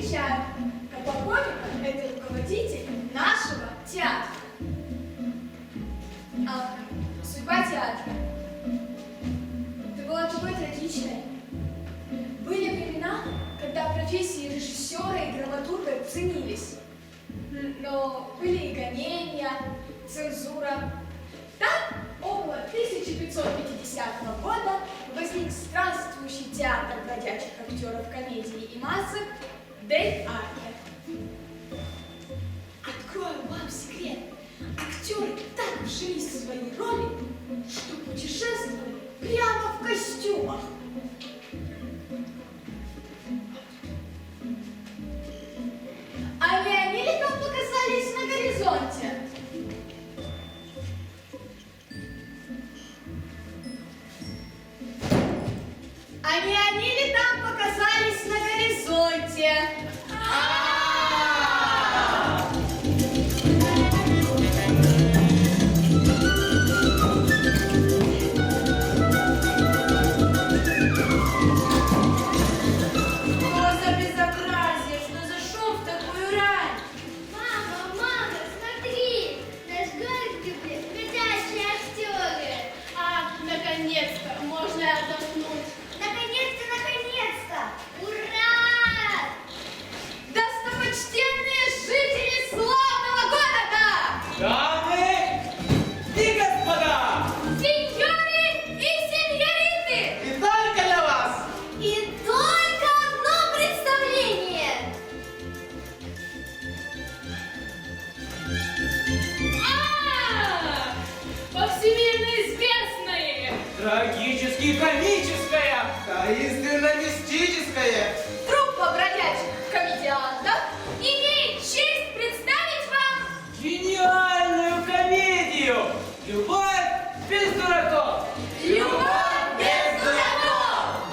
встречаю. Капоковик – это руководитель нашего театра. Судьба театра. Ты была такой трагичной. Были времена, когда профессии режиссера и драматурга ценились. Но были и гонения, цензура. Так, около 1550 года возник странствующий театр бродячих актеров комедии и масок Дель Арте. Открою вам секрет. Актеры так вжились в свои роли, что путешествовали прямо в костюмах. А не они ли там показались на горизонте? А не они ли там показались на горизонте? Трагически-комическая, таинственно-мистическая. Труппа бродячих комедиантов имеет честь представить вам Гениальную комедию «Любовь без дураков». «Любовь без дураков».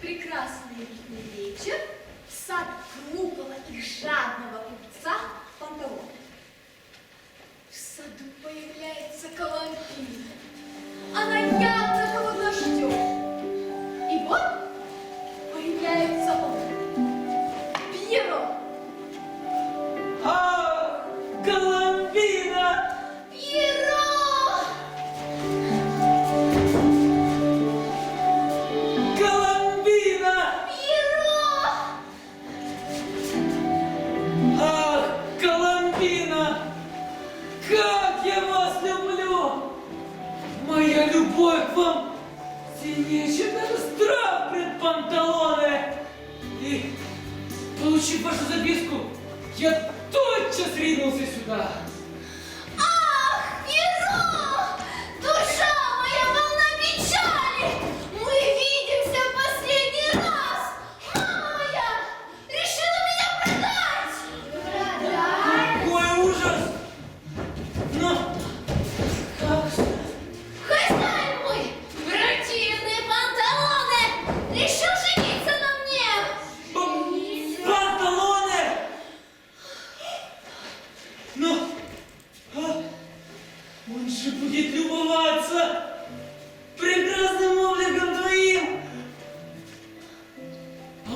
Прекрасный летний вечер, сад глупого и жадного купца Панталона. В саду появляется Коломбина. Она явно кого-то ждет. И вот появляется он, Пьеро. Ах, Коломбина! Пьеро! Как я вас люблю! Моя любовь к вам сильнее, чем даже страх пред Панталоне. И, получив вашу записку, я тотчас ринулся сюда. Ах, Пьеро! Душа моя полна печали! Мы видимся в последний раз! Мама моя решила меня продать! Продать? Какой ужас! Но как же? Хозяин мой, противный Панталоне, решил жениться на мне! Панталоне! Но он же будет любоваться прекрасным обликом твоим. А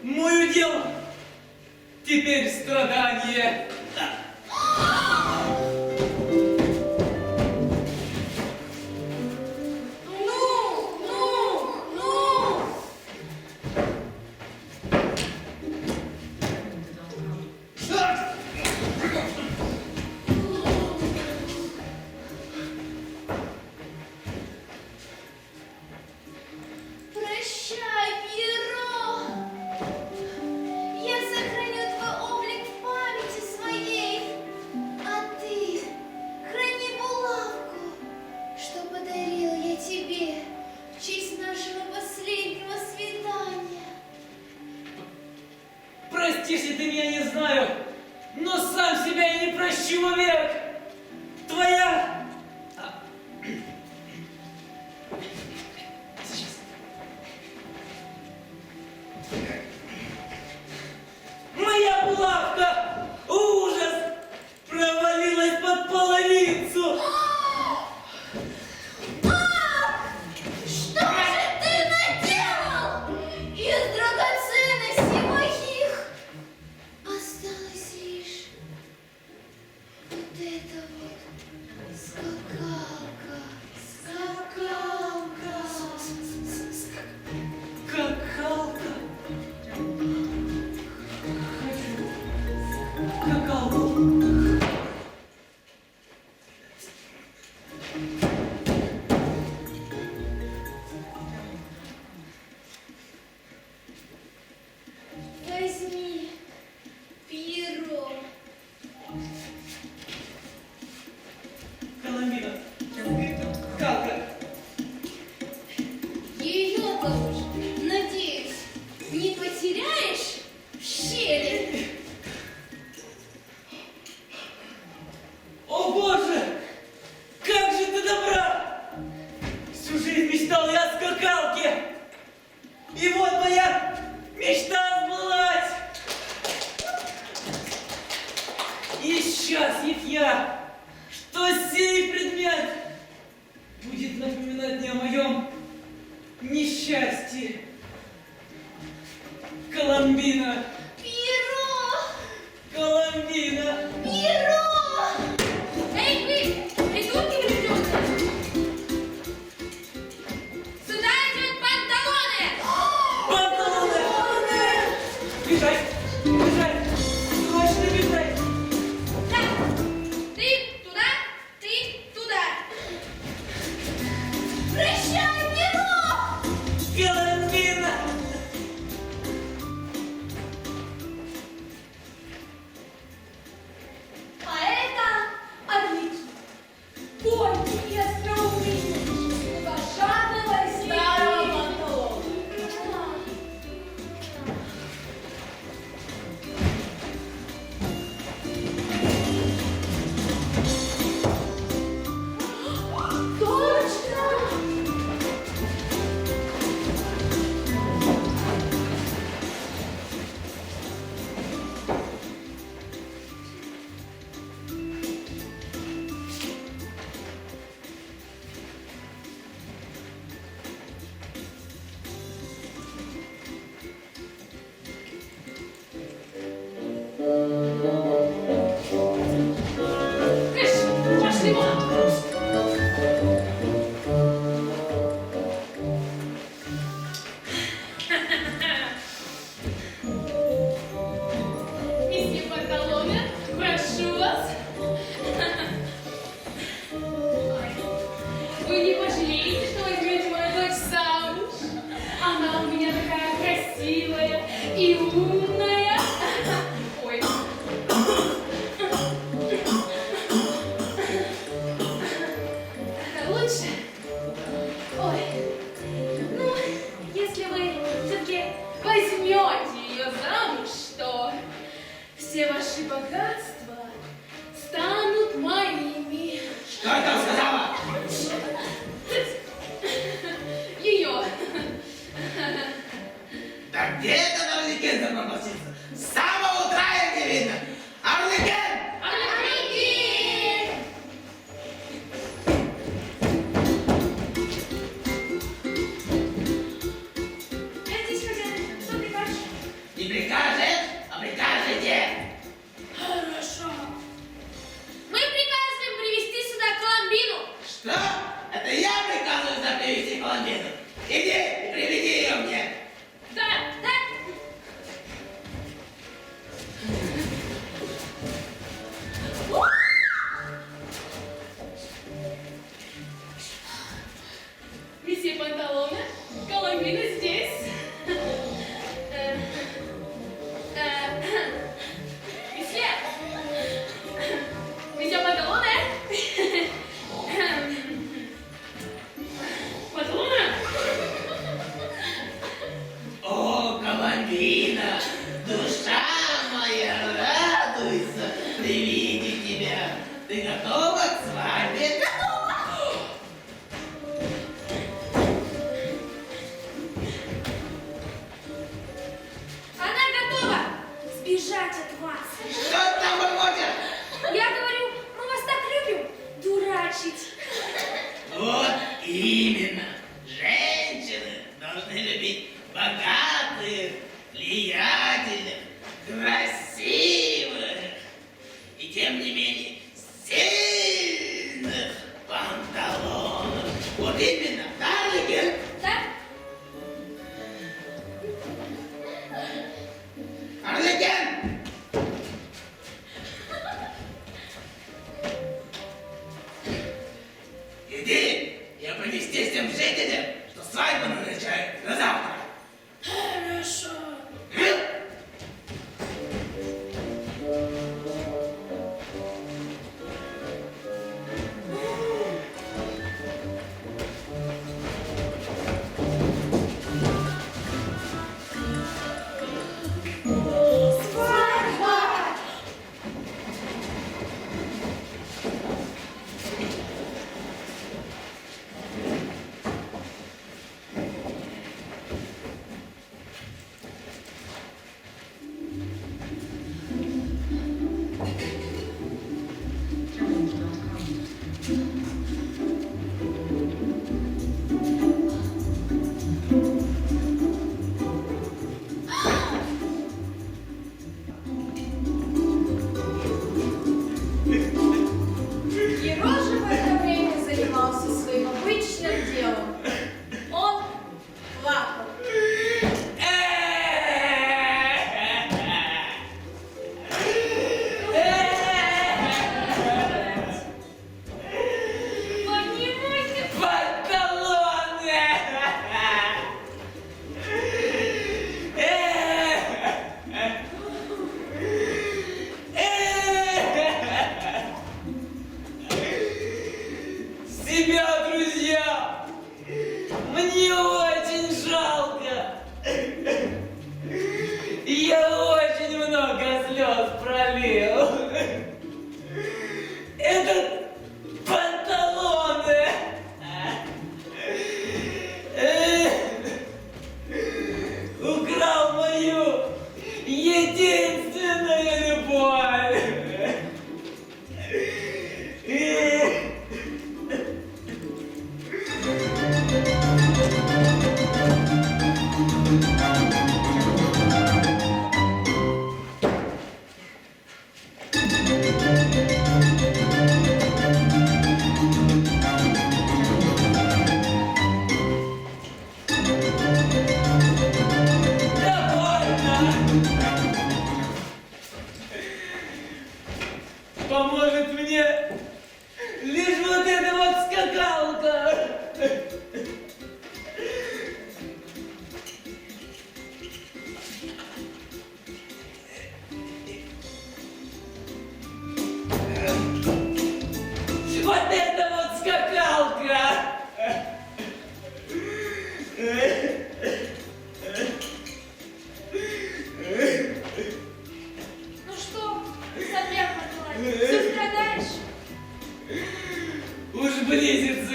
мой удел теперь страдание. Прощай, Пьеро! Я сохраню твой облик в памяти своей, а ты храни булавку, что подарил я тебе в честь нашего последнего свидания. Прости, если ты меня не знаю, но сам себя и не прощу вовек. Твоя... Сейчас. Вы не пожалеете, что возьмете мою дочь замуж? Она у меня такая красивая и умная. Ой. Лучше? Ой. Ну, если вы все-таки возьмете ее замуж, то все ваши богатства станут моими. Что это сказала? Ее. Да где это Орликен запропастился? С самого утра ее не видно. Орликен! Орликин! Я здесь, хозяин. Что прикажешь? Не прикажешь, а прикажете. Хорошо. Мы приказываем привести сюда Коломбину. Что? Это я приказываю сюда привезти Коломбину. Иди и приведи ее мне. Да, да. Месье Панталоне, Коломбина здесь. Месье. Месье Панталоне. Панталоне. О, Коломбина, душа моя, радуйся при виде тебя. Ты готова к свадьбе? Она готова сбежать от вас. Что ты там бормочешь? Я говорю, мы вас так любим дурачить. Вот именно. Женщины должны любить богатых, влиятельных, красивых и тем не менее сильных панталонов. Вот именно, да, Орликен? Да? Орликен! Иди и оповести всем жителям, что свадьба назначается на завтра. Хорошо. Свадьба! Еро же в это время занимался своим обычным делом. Он плакал. Поднимайся! Панталоны! Себя, друзья! Мне очень жалко! Я очень много слез пролил! Этот панталоны! Украл мою единственную любовь!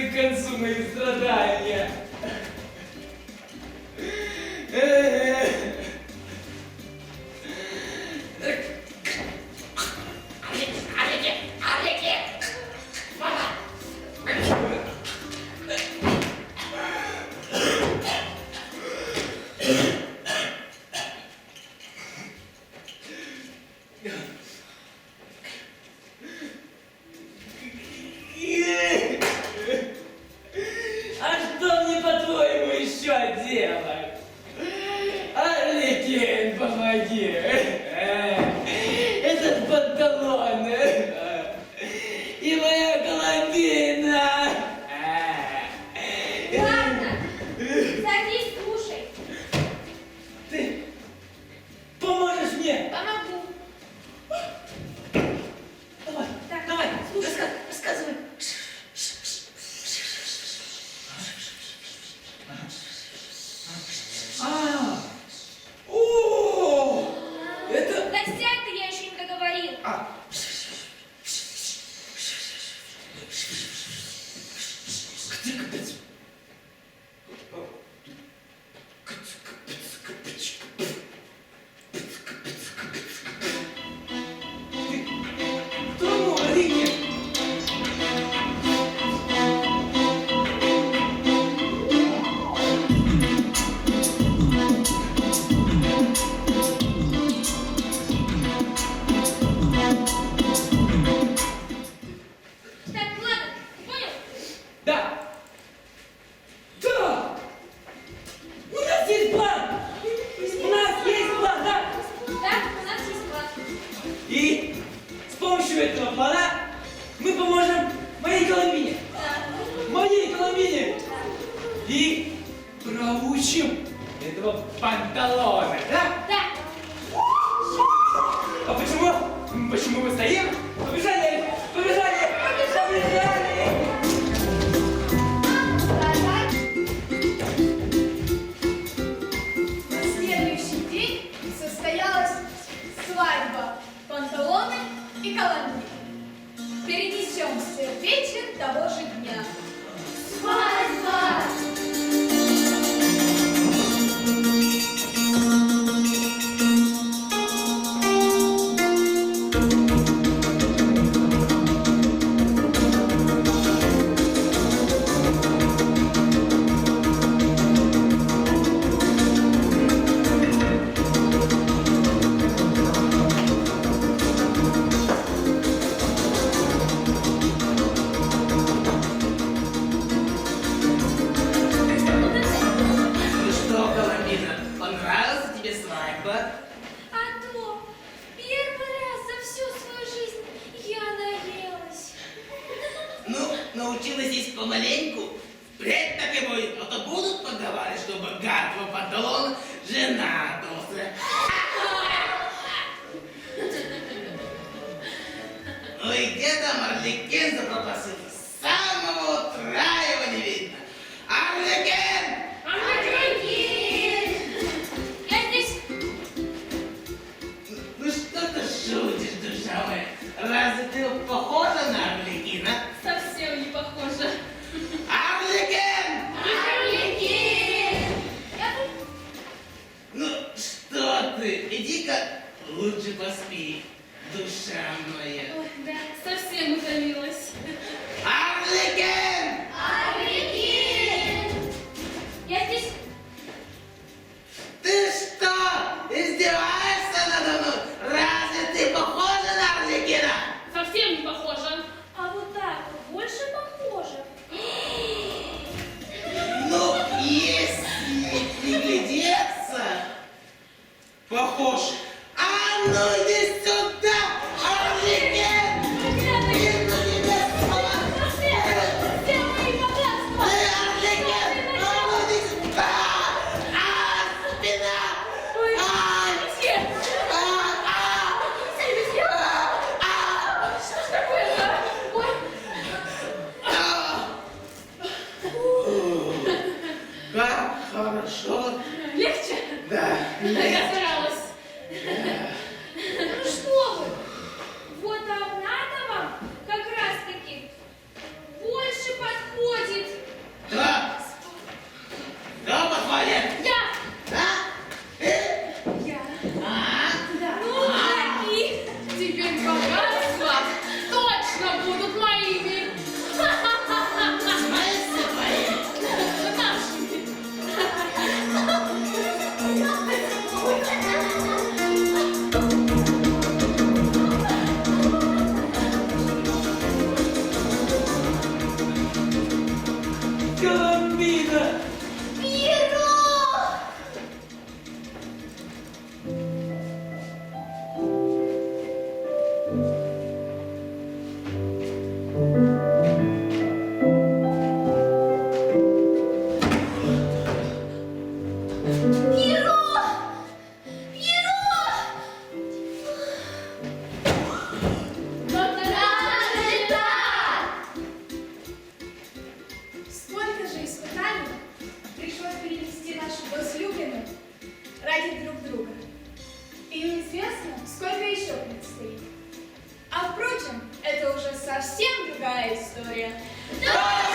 к концу мои страдания. А что мне, по-твоему, еще делать? Арлекин, помоги! Этот панталон! И моя Коломбина! Ладно, садись, слушай. Ты поможешь мне? Помогу. Давай, Так, давай, слушай. рассказывай. А, о, это... Да сядь ты, я еще не договорил. Кто Рики? Так, ладно, понял? Да. Да. У нас есть план. У нас есть план, да. Да, у нас есть план. И с помощью этого плана мы поможем моей Коломбине. Да. Моей Коломбине. И проучим этого панталона, да? Да. А почему? Почему мы стоим? Побежали! Побежали! Побежали! На следующий день состоялась свадьба Панталоны и Коломбины. Перенесем в вечер того же дня. Свадьба! Ну что, Коломбина, понравилась тебе свадьба? А то первый раз за всю свою жизнь я наелась. Ну, научилась есть помаленьку. Впредь так и будет, а то будут поговаривать, что богатого панталона жена толстая. Ну и где там Арлекин запропасился? С самого утра его не видно. Арлекин! Арлекин! Я здесь. Ну что ты шутишь, душа моя? Разве ты похожа на Арлекина? Совсем не похоже. Арлекин! Арлекин! Я тут. Ну что ты? Иди-ка лучше поспи, душа моя. Ой, да, совсем утомилась. Арлекин! Арлекин! Я здесь. Ты что, издеваешься надо мной? Разве ты похожа на Арлекина? Совсем не похоже. А вот так больше похоже. Ну, если приглядеться, похож. А ну иди сюда, Арлекин! Иду тебе сама. Все мои богатства! Ты, Арлекин, а ну иди сюда! Спина! Что ж такое-то? Ой, Как хорошо. Легче? Да, Я старалась. ну что вы? Вот она-то вам как раз-таки больше подходит. Коломбина! Пьеро! Пьеро! Пьеро! Сколько же испытаний пришлось перенести нашу возлюбленную ради друг друга. И неизвестно, сколько еще предстоит. А впрочем, это уже совсем другая история. До